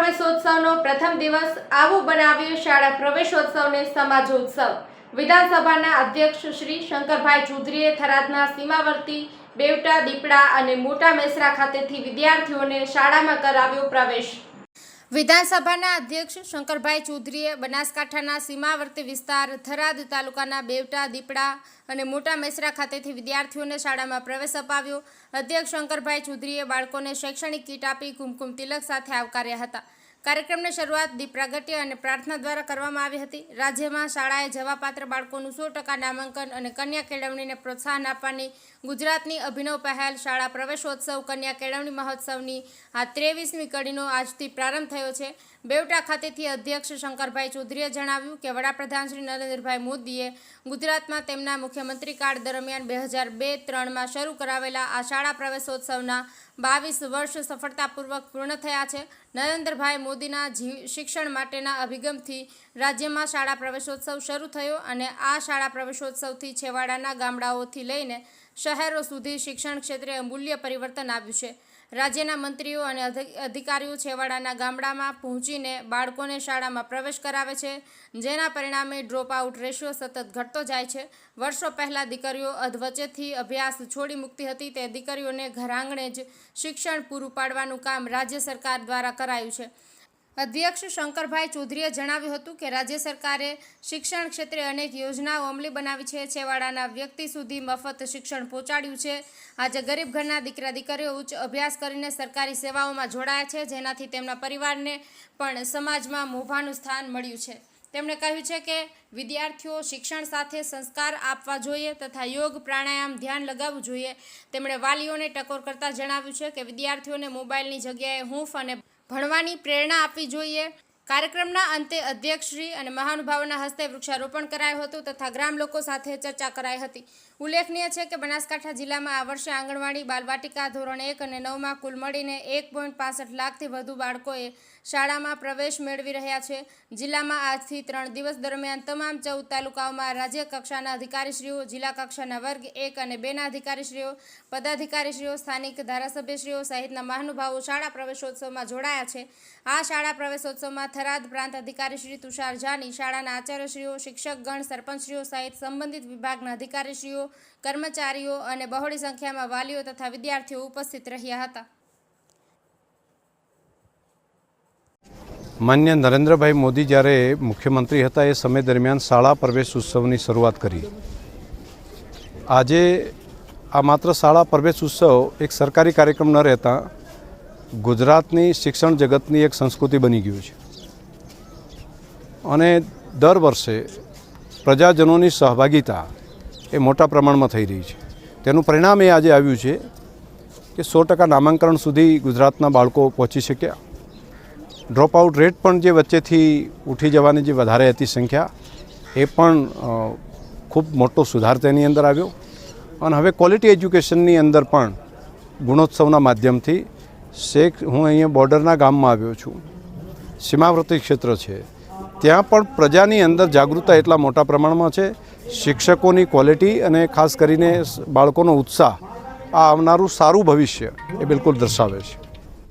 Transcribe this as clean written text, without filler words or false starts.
પ્રવેશોત્સવનો પ્રથમ દિવસ આવું બનાવ્યો શાળા પ્રવેશોત્સવને સમાજોત્સવ। વિધાનસભાના અધ્યક્ષ શ્રી શંકરભાઈ ચૌધરીએ થરાદના સીમાવર્તી બેવટા દીપડા અને મોટા મેસરા ખાતેથી વિદ્યાર્થીઓને શાળામાં કરાવ્યો પ્રવેશ। વિધાનસભાના અધ્યક્ષ શંકરભાઈ ચૌધરીએ બનાસકાંઠાના સીમાવર્તી વિસ્તાર થરાદ તાલુકાના બેવટા દીપડા અને મોટા મેસરા ખાતેથી વિદ્યાર્થીઓને શાળામાં પ્રવેશ અપાવ્યો। અધ્યક્ષ શંકરભાઈ ચૌધરીએ બાળકોને શૈક્ષણિક કીટ આપી કુમકુમ તિલક સાથે આવકાર્યા હતા। કાર્યક્રમની શરૂઆત દીપ પ્રાગટ્ય અને પ્રાર્થના દ્વારા કરવામાં આવી હતી। રાજ્યમાં શાળાએ જવાપાત્ર બાળકોનું 100% નામાંકન અને કન્યા કેળવણીને પ્રોત્સાહન આપવાની ગુજરાતની અભિનવ પહેલ શાળા પ્રવેશોત્સવ કન્યા કેળવણી મહોત્સવની આ 23મી કડીનો આજથી પ્રારંભ થયો છે। બેવટા ખાતેથી અધ્યક્ષ શંકરભાઈ ચૌધરીએ જણાવ્યું કે વડાપ્રધાન શ્રી નરેન્દ્રભાઈ મોદીએ ગુજરાતમાં તેમના મુખ્યમંત્રી કાળ દરમિયાન 2002-03માં શરૂ કરાવેલા આ શાળા પ્રવેશોત્સવના 22 વર્ષ સફળતાપૂર્વક પૂર્ણ થયા છે। નરેન્દ્રભાઈ મોદીના શિક્ષણ માટેના અભિગમથી રાજ્યમાં શાળા પ્રવેશોત્સવ શરૂ થયો અને આ શાળા પ્રવેશોત્સવથી છેવાડાના ગામડાઓથી લઈને શહેરો સુધી શિક્ષણ ક્ષેત્રે અમૂલ્ય પરિવર્તન આવ્યું છે। રાજ્યના મંત્રીઓ અને અધિકારીઓ છેવાડાના ગામડામાં પહોંચીને બાળકોને શાળામાં પ્રવેશ કરાવે છે, જેના પરિણામે ડ્રોપ આઉટ રેશિયો સતત ઘટતો જાય છે। વર્ષો પહેલાં દીકરીઓ અધવચ્ચેથી અભ્યાસ છોડી મૂકતી હતી, તે દીકરીઓને ઘર આંગણે જ શિક્ષણ પૂરું પાડવાનું કામ રાજ્ય સરકાર દ્વારા કરાયું છે। અધ્યક્ષ શંકરભાઈ ચૌધરીએ જણાવ્યું હતું કે રાજ્ય સરકારે શિક્ષણ ક્ષેત્રે અનેક યોજનાઓ અમલી બનાવી છે, છેવાડાના વ્યક્તિ સુધી મફત શિક્ષણ પહોંચાડ્યું છે। આજે ગરીબ ઘરના દીકરા દીકરીઓ ઉચ્ચ અભ્યાસ કરીને સરકારી સેવાઓમાં જોડાયા છે, જેનાથી તેમના પરિવારને પણ સમાજમાં મોભાનું સ્થાન મળ્યું છે। તેમણે કહ્યું છે કે વિદ્યાર્થીઓ શિક્ષણ સાથે સંસ્કાર આપવા જોઈએ તથા યોગ પ્રાણાયામ ધ્યાન લગાવવું જોઈએ। તેમણે વાલીઓને ટકોર કરતા જણાવ્યું છે કે વિદ્યાર્થીઓને મોબાઈલની જગ્યાએ હૂંફ અને ભણવાની પ્રેરણા આપવી જોઈએ। કાર્યક્રમના અંતે અધ્યક્ષશ્રી અને મહાનુભાવોના હસ્તે વૃક્ષારોપણ કરાયું હતું તથા ગ્રામ લોકો સાથે ચર્ચા કરાઈ હતી। ઉલ્લેખનીય છે કે બનાસકાંઠા જિલ્લામાં આ વર્ષે આંગણવાડી બાલવાટિકા ધોરણ 1 અને 9માં કુલ મળીને 1.65 લાખથી વધુ બાળકોએ શાળામાં પ્રવેશ મેળવી રહ્યા છે। જિલ્લામાં આજથી 3 દિવસ દરમિયાન તમામ 14 તાલુકાઓમાં રાજ્ય કક્ષાના અધિકારીશ્રીઓ, જિલ્લા કક્ષાના વર્ગ 1 અને 2ના અધિકારીશ્રીઓ, પદાધિકારીશ્રીઓ, સ્થાનિક ધારાસભ્યશ્રીઓ સહિતના મહાનુભાવો શાળા પ્રવેશોત્સવમાં જોડાયા છે। આ શાળા પ્રવેશોત્સવમાં થરાદ પ્રાંત અધિકારી શ્રી તુષાર જાની, શાળાના આચાર્યશ્રીઓ, શિક્ષકગણ, સરપંચશ્રીઓ સહિત સંબંધિત વિભાગના અધિકારીશ્રીઓ, કર્મચારીઓ અને બહોળી સંખ્યામાં વાલીઓ તથા વિદ્યાર્થીઓ ઉપસ્થિત રહ્યા હતા। માન્ય નરેન્દ્રભાઈ મોદી જ્યારે મુખ્યમંત્રી હતા એ સમય દરમિયાન શાળા પ્રવેશ ઉત્સવની શરૂઆત કરી। આજે આ માત્ર શાળા પ્રવેશ ઉત્સવ એક સરકારી કાર્યક્રમ ન રહેતા ગુજરાતની શિક્ષણ જગતની એક સંસ્કૃતિ બની ગયું છે અને દર વર્ષે પ્રજાજનોની સહભાગિતા એ મોટા પ્રમાણમાં થઈ રહી છે। તેનું પરિણામ એ આજે આવ્યું છે કે 100% નામાંકન સુધી ગુજરાતના બાળકો પહોંચી શક્યા। ડ્રોપ આઉટ રેટ પણ જે વચ્ચેથી ઉઠી જવાની જે વધારે હતી સંખ્યા એ પણ ખૂબ મોટો સુધાર તેની અંદર આવ્યો અને હવે ક્વોલિટી એજ્યુકેશનની અંદર પણ ગુણોત્સવના માધ્યમથી હું અહીંયા બોર્ડરના ગામમાં આવ્યો છું, સીમાવર્તી ક્ષેત્ર છે, ત્યાં પણ પ્રજાની અંદર જાગૃતતા એટલા મોટા પ્રમાણમાં છે। શિક્ષકોની ક્વોલિટી અને ખાસ કરીને બાળકોનો ઉત્સાહ આ આવનારું સારું ભવિષ્ય એ બિલકુલ દર્શાવે છે।